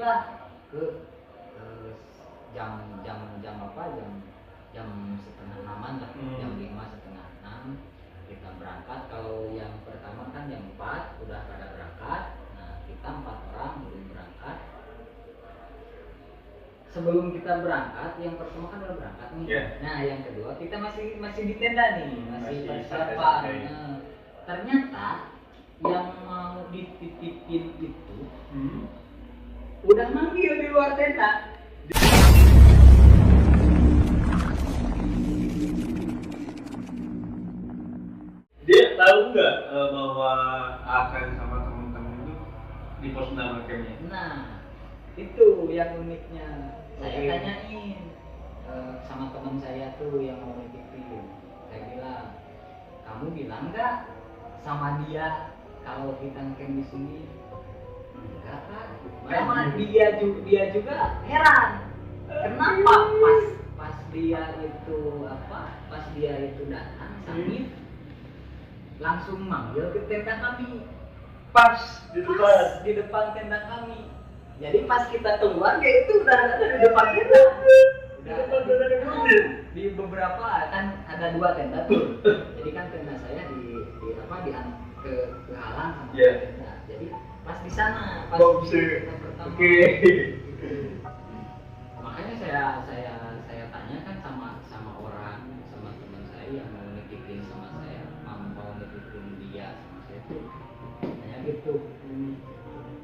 lah ke jam apa jam setengah enaman lah, jam 5 setengah 6 kita berangkat. Kalau yang pertama kan jam 4 udah pada berangkat. Nah kita 4 orang belum berangkat. Sebelum kita berangkat, yang pertama kan udah berangkat nih. Nah yang kedua kita masih di tenda nih, masih persiapan. Ternyata yang mau dititipin itu udah manggil di luar tenda. Dia tahu nggak bahwa akan sama teman-teman itu di pos nama campnya? Nah itu yang uniknya. Saya tanyain sama teman saya tuh yang mau nitipin. Saya bilang, kamu bilang nggak sama dia kalau kita camp di sini? Enggak kan? Malah dia juga heran. Kenapa pas dia itu datang Samit langsung manggil ke tenda kami. Pas di depan tenda kami. Jadi pas kita keluar dia itu udah ada di depan tenda. Di beberapa kan ada 2 tenda tuh. Jadi kan tenda saya ke halang sama tenda. Jadi pas di sana pas kita pertama. Makanya saya tanya kan sama orang, sama teman saya yang mau nitipin sama saya, mau nitipin dia sama saya tuh tanya gitu.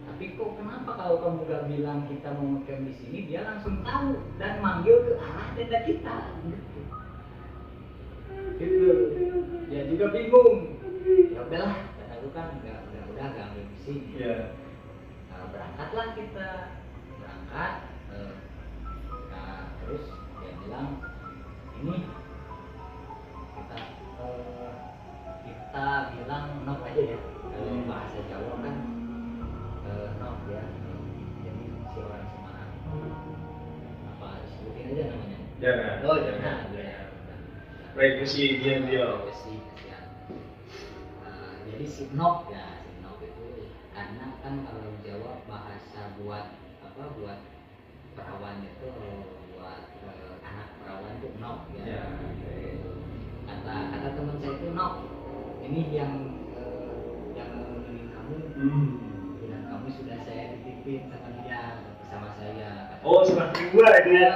Tapi kok kenapa kalau kamu gak bilang kita mau ngecamp di sini, dia langsung tahu dan manggil ke arah tenda kita gitu. Dia juga bingung. Ya udahlah, kata aku kan udah gak ambil di sini. Nah, berangkatlah kita berangkat. Nah, terus dia bilang ini kita bilang nok aja ya. Kalau bahasa Jawa kan nok ya. Jadi si orang Semarang apa sebutin aja namanya? Jangan. Oh jangan. Privasi dia. Jadi si nok itu karena kan kalau Jawa bahasa buat perawan itu buat anak perawan itu nok ya. Kata teman saya itu nok. Ini yang nemenin kamu. Dan kamu sudah saya titipin sama saya. Oh, serah terima dia.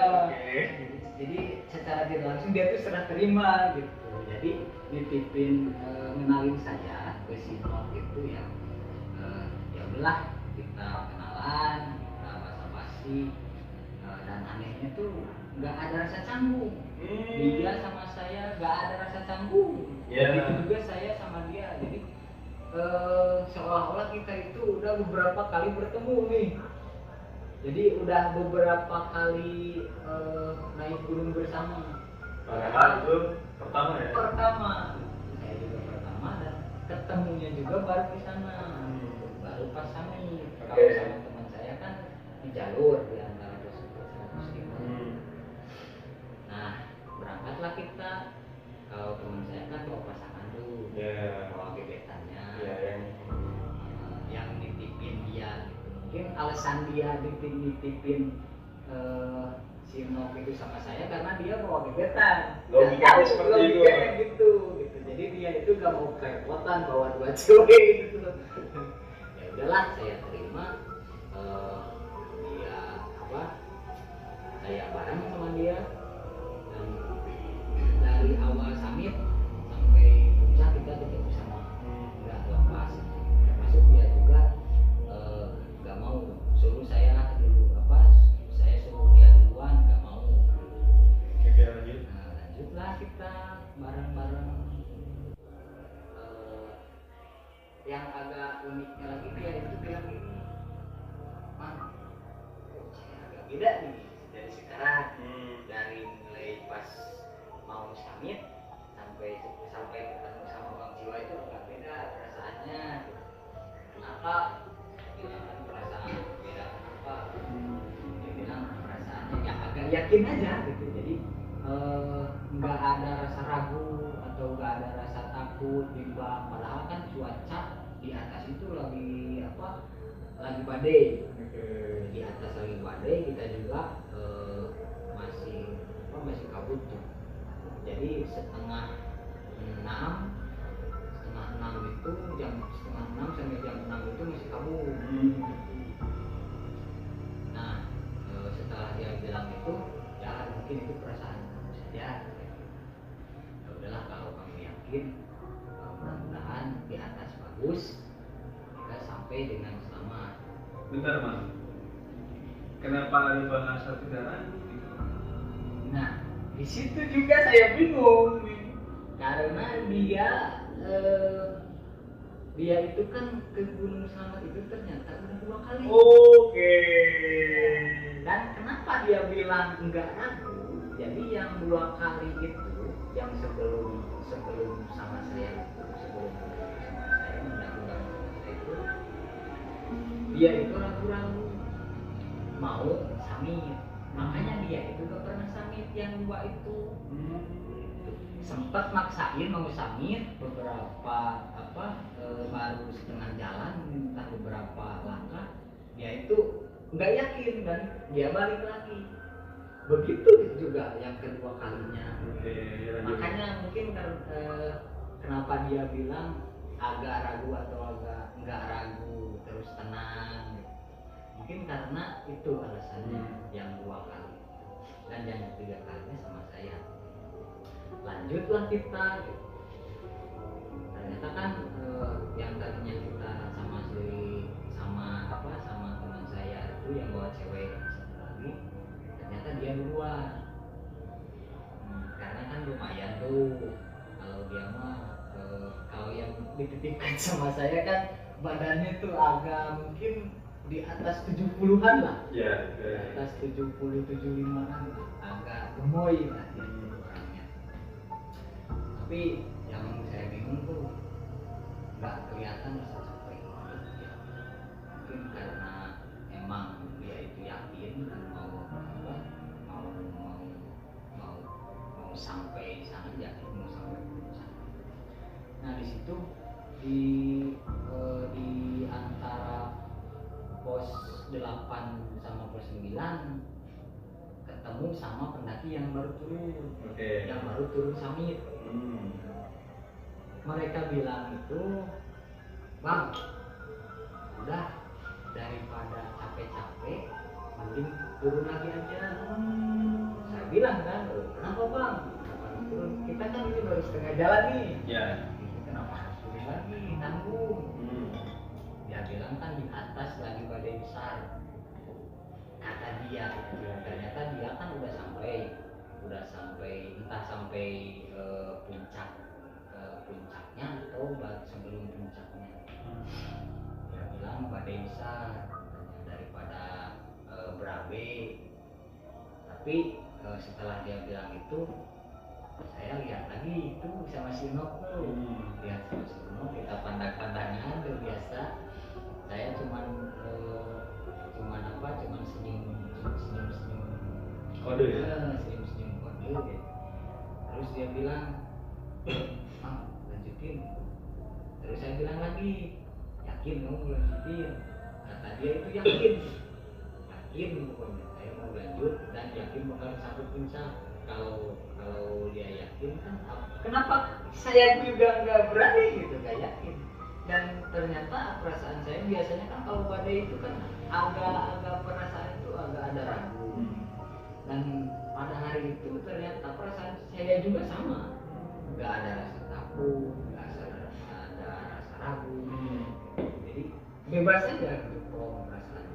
Jadi secara tidak langsung dia tuh serah terima gitu. Jadi nitipin ngenalin saja ke si Nok itu ya udahlah kita kenalan, kita basa-basi, dan anehnya tuh nggak ada rasa canggung. Dia sama saya nggak ada rasa canggung. Begitu juga saya sama dia. Jadi seolah-olah kita itu udah beberapa kali bertemu nih. Jadi udah beberapa kali naik gunung bersama. Padahal itu pertama ya? Pertama. Saya juga pertama dan ketemunya juga baru di sana. Baru pas Samit. Kalau sama teman saya kan di jalur di antara Muslim. Nah, berangkatlah kita. Kalau teman saya kan bawa pasangan tuh. Bawa gebetannya. Yang nitipin dia gitu. Mungkin alasan dia nitipin si Nok itu sama saya karena dia bawa gebetan. Logikanya seperti itu. Gitu. Jadi dia itu gak mau kerepotan bawa 2 cewek gitu. Ya udahlah saya terima. Saya bareng sama dia dan dari awal Samit sampai puncak kita tetap bersama. Nggak lepas. Termasuk dia juga nggak mau suruh saya suruh dia duluan, nggak mau. Lanjutlah kita bareng-bareng. Yang agak uniknya lagi dia itu bilang gini, "Man, saya agak beda nih dari sekarang. Dari mulai pas mau Samit sampai ketemu sama Bang Jiwa itu agak beda perasaannya. Kenapa? Bilang perasaan beda kenapa? Dia bilang perasaannya ya agak yakin aja gitu. Jadi nggak ada rasa ragu atau nggak ada rasa takut bimbang. Padahal kan cuaca di atas itu lagi badai. Jadi di atas lagi badai, kita juga masih kabut tuh. Jadi setengah enam itu setengah enam sampai jam 6 itu masih kabut. Nah setelah dia bilang itu, ya mungkin itu perasaan kamu saja. Ya udahlah, kalau kamu yakin, mudah-mudahan di atas bagus, kita sampai dengan selamat. Bentar Mas, kenapa ada bahasa tidak ragu gitu? Nah di situ juga saya bingung, karena dia itu kan ke Gunung Selamat itu ternyata udah 2 kali. Oke. Dan kenapa dia bilang enggak ragu? Jadi yang 2 kali itu, yang sebelum sama saya itu, sebelum sama saya mendahulukan saya itu, dia itu ragu-ragu mau samit. Makanya dia itu gak pernah samit yang 2 itu. Sempat maksain mau samit beberapa baru setengah jalan, entah beberapa langkah, dia itu nggak yakin dan dia balik lagi. Begitu juga yang kedua kalinya. Makanya mungkin kenapa dia bilang agak ragu atau agak nggak ragu terus tenang, mungkin karena itu alasannya yang 2 kali. Dan yang 3 kalinya sama saya. Lanjutlah kita gitu. Ternyata kan yang tadinya kita sama teman saya itu yang bawa cewek satu lagi, ternyata dia duluan. Karena kan lumayan tuh, kalau dia mah kalau yang dititipkan sama saya kan badannya tuh agak mungkin di atas 70-an lah. Ya, Di atas 70-75-an agak gemoy lah dia orangnya. Tapi yang saya bingung tuh nggak kelihatan rasa capek ya. Mungkin karena emang dia itu yakin dan mau sampai sana, yakin mau sampai sana. Nah di situ di antara pos 8 sama pos 9 ketemu sama pendaki yang baru turun. Yang baru turun summit. Mereka bilang itu, Bang, udah daripada capek-capek mending turun lagi aja. Saya bilang kan, kenapa Bang? Kenapa turun? Kita kan ini baru setengah jalan nih. Kenapa harus turun lagi? Tanggung. Dia bilang kan di atas lagi badai besar. Kata dia, ternyata dia kan udah sampai entah sampai puncaknya atau sebelum puncaknya. Dia bilang badai besar daripada berabe. Tapi setelah dia bilang itu, saya lihat lagi itu sama si Nok tuh. Lihat sama si Nok, kita pandang-pandangan tuh biasa. Saya cuman senyum kode ya? Senyum kode gitu. Terus dia bilang, lanjutin. Terus saya bilang lagi, yakin kamu lanjutin? Kata dia itu yakin pokoknya saya mau lanjut dan yakin bakal sampai puncak. Kalau dia yakin kan, kenapa saya juga nggak berani gitu, nggak yakin. Dan ternyata perasaan saya biasanya kan kalau badai itu kan agak perasaan itu agak ada ragu. Dan pada hari itu ternyata perasaan saya juga sama, nggak ada rasa takut, nggak ada rasa ragu. Jadi bebas aja gitu kalau perasaan.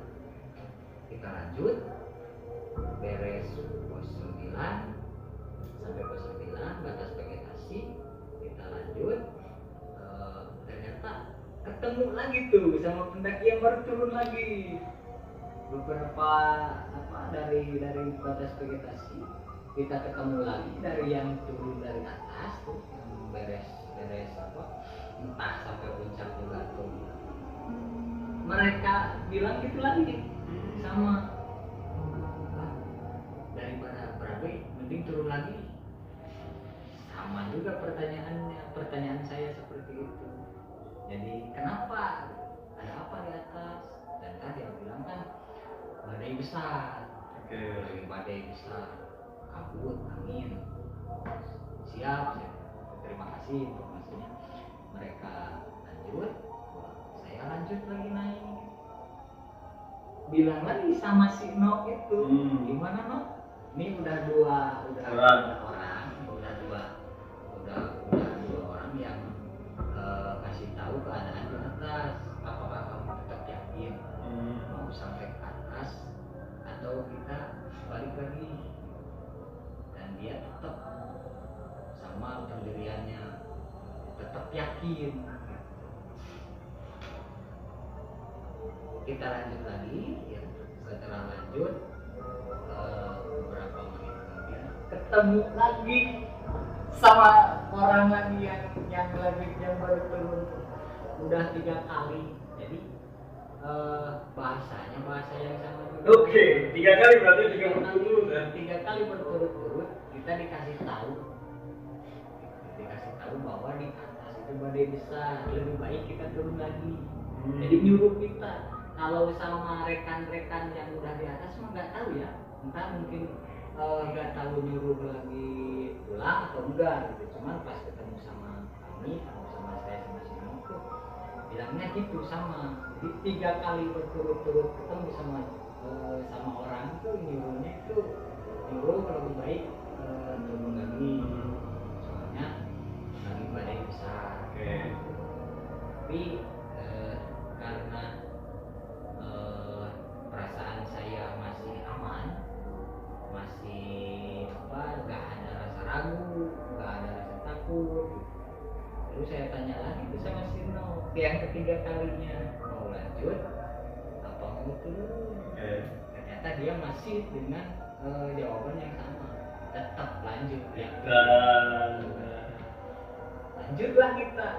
Kita lanjut, beres pos 9 sampai pos 9 batas vegetasi, kita lanjut. Ternyata ketemu lagi tuh sama pendaki yang baru turun lagi. Beberapa dari batas vegetasi kita ketemu lagi dari yang turun dari atas tuh, yang beres entah sampai puncak juga tuh. Mereka bilang gitu lagi sama, daripada berabe mending turun lagi. Sama juga pertanyaan saya seperti itu. Jadi kenapa, ada apa di atas? Dan kan dia bilang kan besar. Oke. Lagi badai besar, kabut, angin. Siap. Terima kasih informasinya. Mereka lanjut, saya lanjut lagi naik. Bilang lagi sama si No itu, gimana No? Ini udah dua orang yang kasih tahu keadaan di atas. Apakah kamu tetap yakin mau sampai ke atas atau kita balik lagi? Dan dia tetap sama pendiriannya, tetap yakin. Kita lanjut lagi, ya. Setelah lanjut beberapa menit kemudian ketemu lagi sama orang lagi yang baru turun, udah 3 kali. Jadi bahasa yang sama juga. Oke, 3 kali berarti 3 berturut-turut kan? 3 kali berturut-turut kita dikasih tahu bahwa di atas itu badai besar, lebih baik kita turun lagi. Jadi nyuruh kita. Kalau sama rekan-rekan yang udah di atas mah nggak tahu ya, entah mungkin nggak tahu nyuruh lagi pulang atau enggak gitu. Cuman pas ketemu sama kami, sama saya sama si Nino tuh bilangnya gitu sama. Jadi 3 kali berturut-turut ketemu sama orang tuh nyuruhnya itu nyuruh lebih baik turun lagi, soalnya lagi badai besar. Tapi karena perasaan saya masih aman, masih nggak ada rasa ragu, nggak ada rasa takut. Terus saya tanya lagi ke sama si No, yang ketiga kalinya, mau lanjut apa mau turun? Ternyata dia masih dengan jawaban yang sama, tetap lanjut ya. Lanjutlah kita.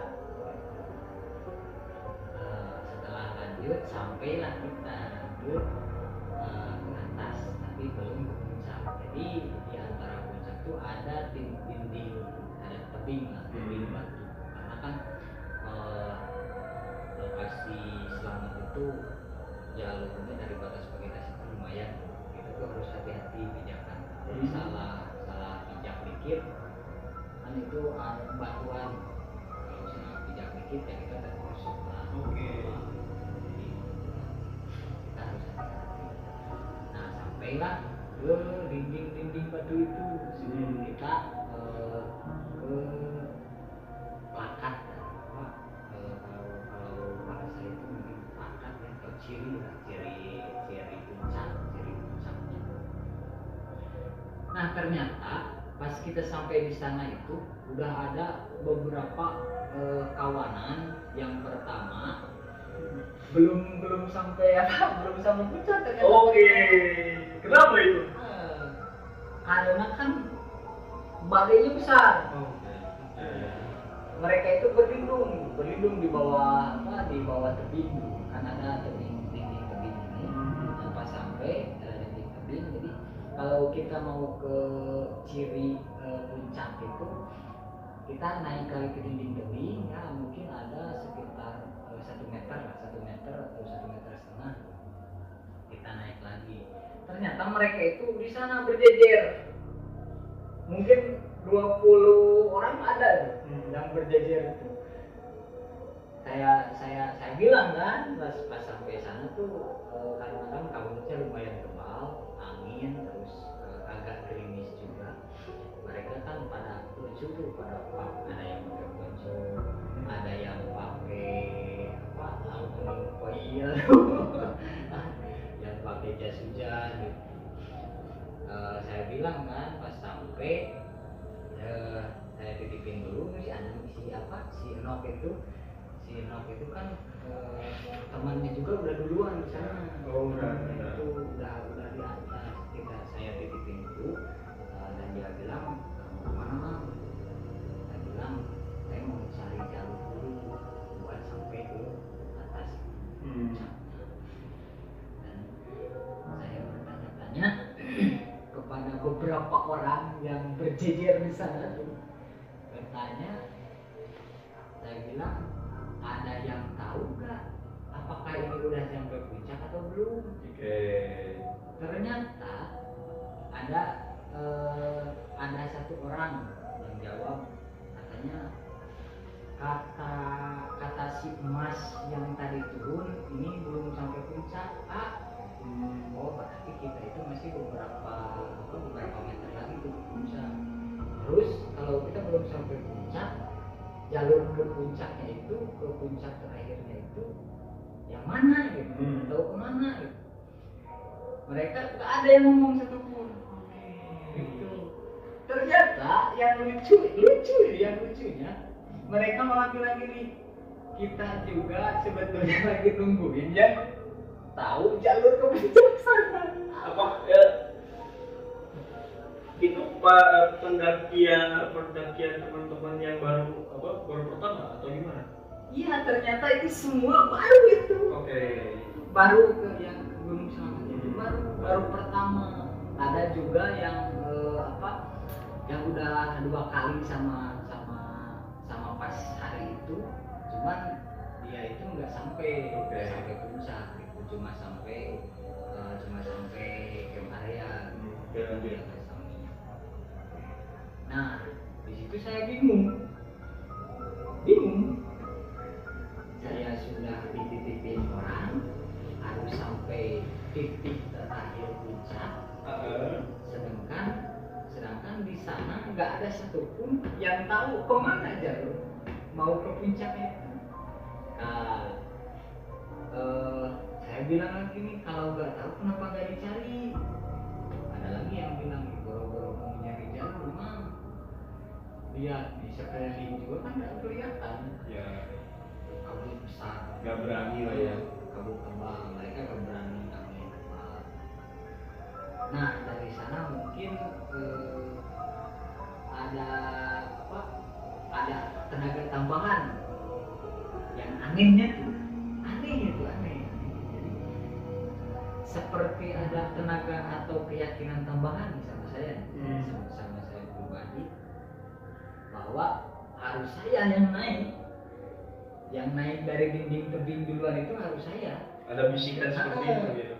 Setelah lanjut sampailah kita ke atas, tapi belum ke puncak. Jadi di antara puncak itu ada dinding, ada tebing batu. Karena kan lokasi selamat itu jalurnya dari batas vegetasi itu lumayan, kita tuh harus hati-hati pijakan. Jadi salah pijak dikit kan itu ada batuan, kalau salah pijak dikit ya kita terus. Kita harus hati-hati. Nah sampailah ke dinding batu itu sebelum kita ke plakat. Kalau bahasa itu mungkin plakat ya, atau ciri puncaknya. Nah ternyata pas kita sampai di sana itu udah ada beberapa kawanan. Yang pertama belum sampai puncak ternyata. Kenapa itu? Karena kan badainya besar. Mereka itu berlindung di bawah tebing, kan ada dinding tebing ini. Pas sampai ada dinding tebing, jadi kalau kita mau ke ciri puncak itu kita naik lagi ke dinding tebing, ya mungkin ada sekitar 1 meter atau 1,5 meter. Kita naik lagi, ternyata mereka itu di sana berjejer, mungkin 20 orang ada yang berjejer itu. Saya bilang kan pas sampai sana tuh kadang-kadang kabutnya lumayan tebal, angin, terus agak gerimis juga. Mereka kan pada lucu tuh, ada yang pakai baju, ada yang pakai aluminium foil, yang pakai jas hujan gitu. Saya bilang kan pas sampai saya titipin dulu si Enok itu kan temannya juga udah duluan di sana. Itu udah di atas. Saya titipin dulu dan dia bilang kemana Mang? Saya bilang saya mau cari jalur dulu buat sampai ke atas puncaknya. Dan saya bertanya-tanya kepada beberapa orang yang berjejer di sana tuh, bertanya, saya bilang ada yang tahu nggak apakah apakah ini udah sampai puncak atau belum. Ternyata ada satu orang yang jawab, katanya kata si emas yang tadi turun ini belum sampai puncak. Oh berarti kita itu masih beberapa meter lagi ke puncak. Terus kalau kita belum sampai puncak, jalur ke puncaknya itu, ke puncak terakhirnya itu yang mana gitu, tahu kemana gitu. Mereka gak ada yang ngomong satupun. Gitu. Ternyata yang lucunya mereka malah bilang gini, kita juga sebetulnya lagi nungguin yang tahu jalur ke puncak sana. Apa ya? Itu pendakian teman-teman yang baru pertama atau gimana? Iya, ternyata itu semua baru itu. Baru ke yang Gunung Selamat itu baru pertama. Ada juga yang yang udah 2 kali sama pas hari itu, cuman dia itu nggak sampai puncak gitu, cuma sampai Camp Area. Nah, di situ saya bingung. Saya sudah dititipin orang harus sampai titik terakhir puncak, sedangkan di sana nggak ada satupun yang tahu kemana jalur mau ke puncaknya itu. Saya bilang lagi nih, kalau nggak tahu kenapa nggak dicari. Ada lagi yang bilang boro-boro mau nyari jalur, Mang. Lihat di sekeliling juga kan nggak kelihatan. Ya. Kabut besar. Nggak berani lah ya. Kabut tebal, mereka nggak berani angin tebal. Nah dari sana mungkin ada tenaga tambahan yang aneh. Seperti ada tenaga atau keyakinan tambahan sama saya pribadi, bahwa harus saya yang naik dari dinding tebing duluan itu harus saya. Ada bisikan seperti itu gitu.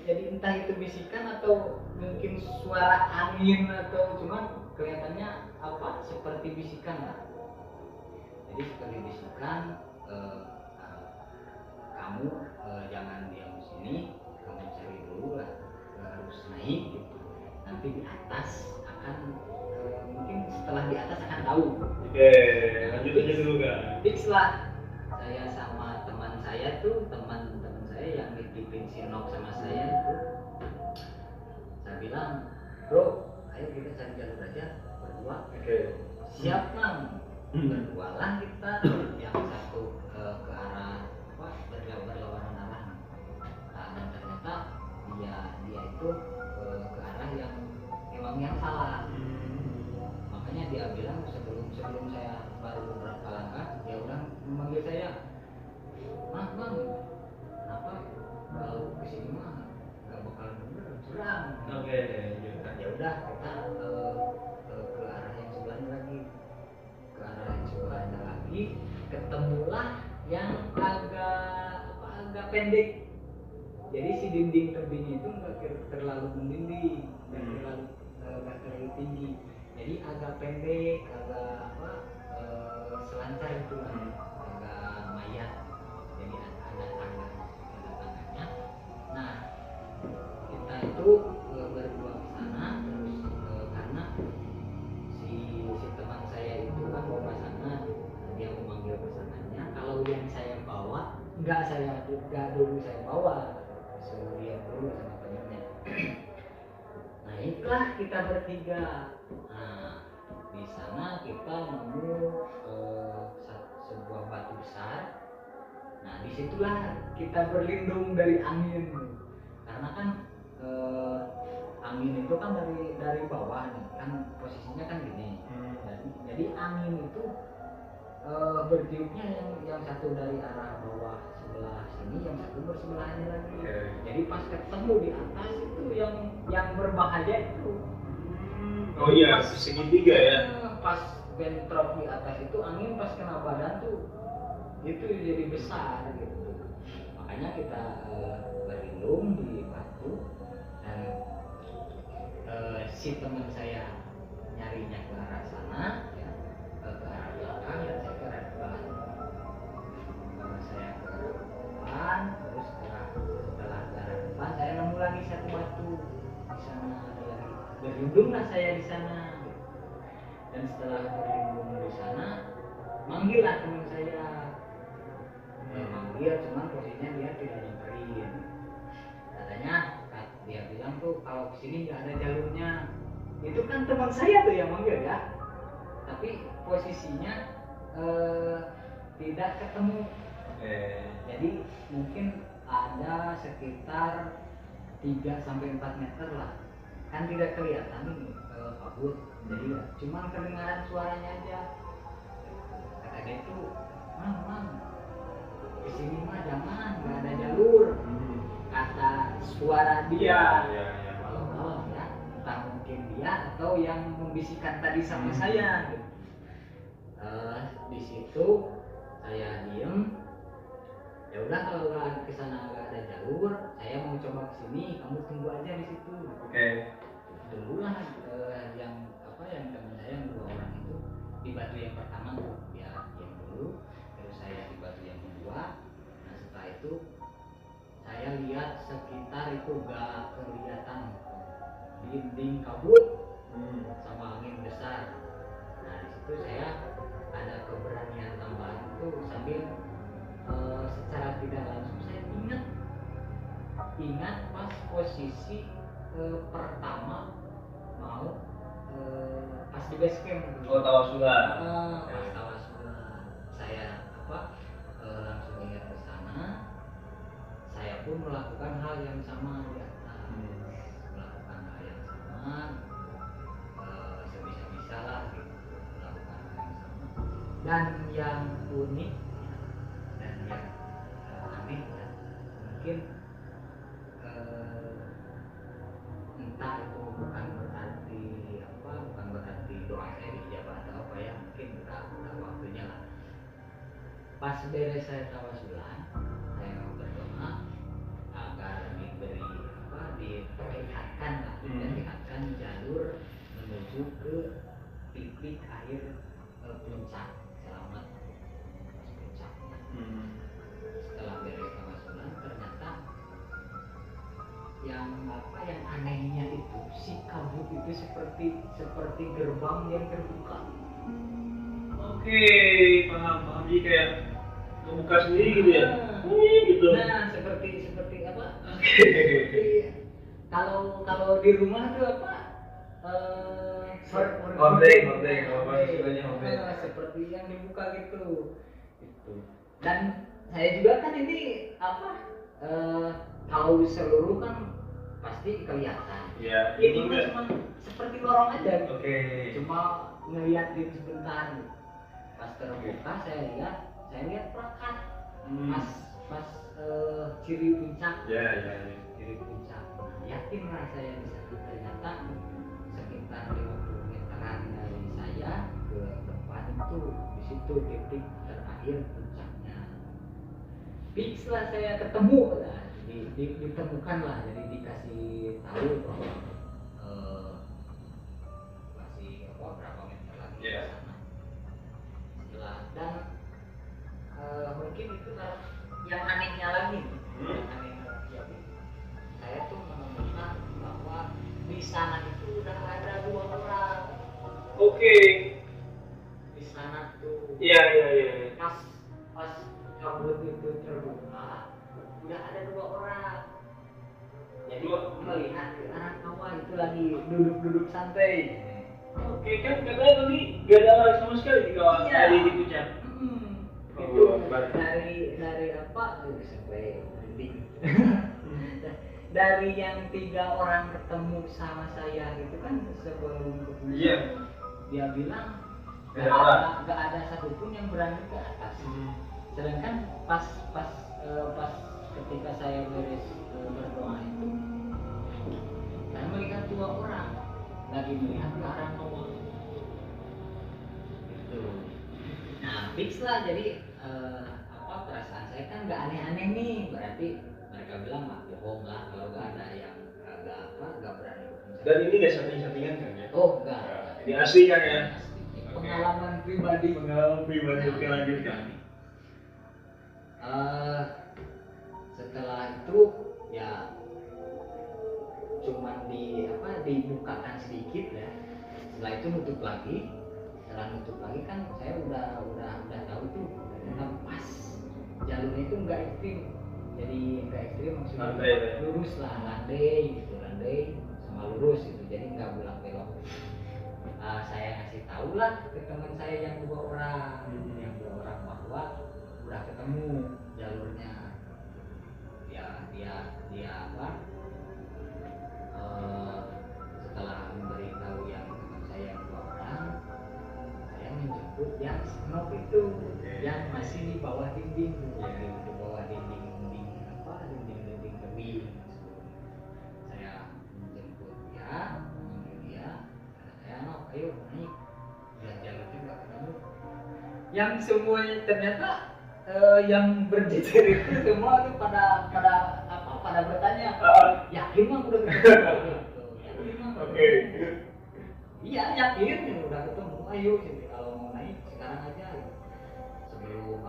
Jadi entah itu bisikan atau mungkin suara angin atau cuman kelihatannya seperti bisikan lah. Jadi seperti bisikan, kamu jangan diam di sini, kamu cari dulu lah, harus naik gitu. Nanti di atas akan mungkin setelah di atas akan tahu. Lanjut aja dulu kan. Fix lah. Saya sama teman saya yang ditipin Sinok sama saya itu, saya bilang, bro, ayo kita cari jalur aja berdua. Siap Mang. Berdua lah kita, yang satu ke arah berlawanan arah. Dan ternyata dia itu ke arah yang emang yang salah. Makanya dia bilang sebelum saya baru beberapa langkah, dia udah memanggil saya, Mang, kenapa kalau kesini mah nggak bakal bener, curang. Ya udah kita ke arah yang sebelahnya lagi, ketemulah yang agak pendek. Jadi si dinding tebing itu nggak terlalu mendinding, nggak terlalu tinggi. Jadi agak pendek, selancar itu lah, agak mayat. Jadi ada tangganya. Nah, kita itu berdua ke sana, terus karena si teman saya itu kan mau ke sana, dia memanggil pesanannya. Kalau yang saya bawa, nggak dulu saya bawa, suruh dia dulu sama temannya. Naiklah kita bertiga. Nah, di sana kita nemu sebuah batu besar. Nah, disitulah kita berlindung dari angin. Karena kan angin itu kan dari bawah nih, kan posisinya kan gini. Jadi angin itu bertiupnya yang satu dari arah bawah sebelah sini, yang satu bersebelahannya lagi. Jadi pas ketemu di atas itu yang berbahaya itu. Oh iya, segitiga ya. Pas bentrok di atas itu angin pas kena badan tuh itu jadi besar gitu. makanya kita berlindung di batu. Dan si teman saya nyarinya ke arah sana ya, ke arah belakang ya, saya ke arah depan. Saya ke arah depan, terus setelah ke arah depan saya nemu lagi satu batu di sana, ada lagi. Berlindunglah saya di sana. Dan setelah berlindung di sana, manggillah teman saya. Manggil, cuman posisinya dia tidak nyamperin. Katanya dia bilang tuh kalau kesini nggak ada jalurnya. Itu kan teman saya tuh yang manggil ya, tapi posisinya tidak ketemu. Jadi mungkin ada sekitar 3-4 meter lah, kan tidak kelihatan ini kabut, jadi cuma kedengaran suaranya aja. Kata dia itu, mang kesini mah jangan, nggak ada jalur. Kata suara dia. Kalau ya, entah mungkin dia atau yang membisikkan tadi sama saya. Gitu. Di situ saya diem. Ya udah, kalau ke sana nggak ada jalur, saya mau coba kesini, kamu tunggu aja di situ. Tunggulah yang teman saya yang 2 orang itu di batu yang pertama tuh dia diam dulu, terus saya di batu yang kedua. Nah setelah itu saya lihat sekitar itu gak kelihatan dinding kabut sama angin besar. Nah di situ saya ada keberanian tambahan itu sambil secara tidak langsung saya ingat pas posisi pertama mau pas di base camp. Tawasulan. Pas tawasulan saya langsung ingat ke sana. Saya pun melakukan hal yang sama di atas. Melakukan hal yang sama, sebisa-bisa lah gitu, melakukan hal yang sama. Dan yang unik dan yang aneh ya, mungkin entah itu bukan berarti doa saya dijabah atau apa ya, mungkin udah waktunya lah. Pas beres saya tawasulan, saya berdoa agar diperlihatkan jalur menuju ke titik akhir puncak selamat puncaknya. Setelah beres tawasulan, ternyata yang anehnya itu si kabut itu seperti gerbang yang terbuka. Oke, paham. Jadi kayak kebuka sendiri gitu ya. Gitu. Nah, seperti apa? Kalau di rumah tuh apa? Hordeng, kalau bahasa istilahnya hordeng. Seperti yang dibuka gitu. Dan saya juga kan ini kalau seluruh kan pasti kelihatan. Iya. Ini mah cuma seperti lorong aja. Cuma ngeliatin sebentar. Pas terbuka saya lihat pelekat. Pas ciri puncak. Ciri puncak. Yakin lah saya di sana. Ternyata sekitar 50 meteran dari saya ke depan itu, di situ titik terakhir puncaknya. Fix lah saya ketemu lah. Ditemukan lah, jadi dikasih tahu bahwa masih berapa meter lagi ke sana. Dan mungkin itu yang anehnya lagi. Saya tuh menemukan bahwa di sana itu udah ada 2 orang. Di sana tuh. Pas kabut itu terbuka, udah ada 2 orang. Jadi melihat ke arah bawah itu lagi duduk santai. Kan katanya tadi gak ada orang sama sekali di kawasan di puncak. Itu dari apa? Sampai mending. Dari yang 3 orang ketemu sama saya itu kan sebelum ke puncak, dia bilang gak ada satupun yang berani ke atas. Sedangkan pas ketika saya beres berdoa itu, saya melihat 2 orang lagi melihat ke arah bawah. Gitu. Nah, fix lah. Jadi perasaan saya kan nggak aneh-aneh nih, berarti mereka bilang mah bohong lah kalau nggak ada yang nggak berani. Dan ini nggak setting-settingan kan ya? Oh enggak. Ini asli kan ya? Pengalaman pribadi. Pengalaman pribadi. Oke, lanjutkan. Setelah itu ya cuman dibukakan sedikit ya. Setelah itu nutup lagi. Setelah nutup lagi kan saya udah tahu tuh ternyata pas jalurnya itu enggak ekstrim. Jadi enggak ekstrim maksudnya lurus lah, landai sama lurus gitu. Jadi enggak bolak belok. Saya kasih tahu lah ke teman saya yang dua orang bahwa udah ketemu jalurnya. Dia setelah memberitahu yang teman saya yang dua orang, saya menjemput yang snop itu yang masih di bawah dinding, di bawah dinding tebing. Saya menjemput dia, saya ayo naik. Dan jalurnya nggak ketemu. Yang semuanya ternyata yang berjejer itu semua tuh pada bertanya, yakin mah udah ketemu? Yakin mah? Oke. Iya yakin udah ketemu. Ayo kalau mau naik sekarang aja. Sebelum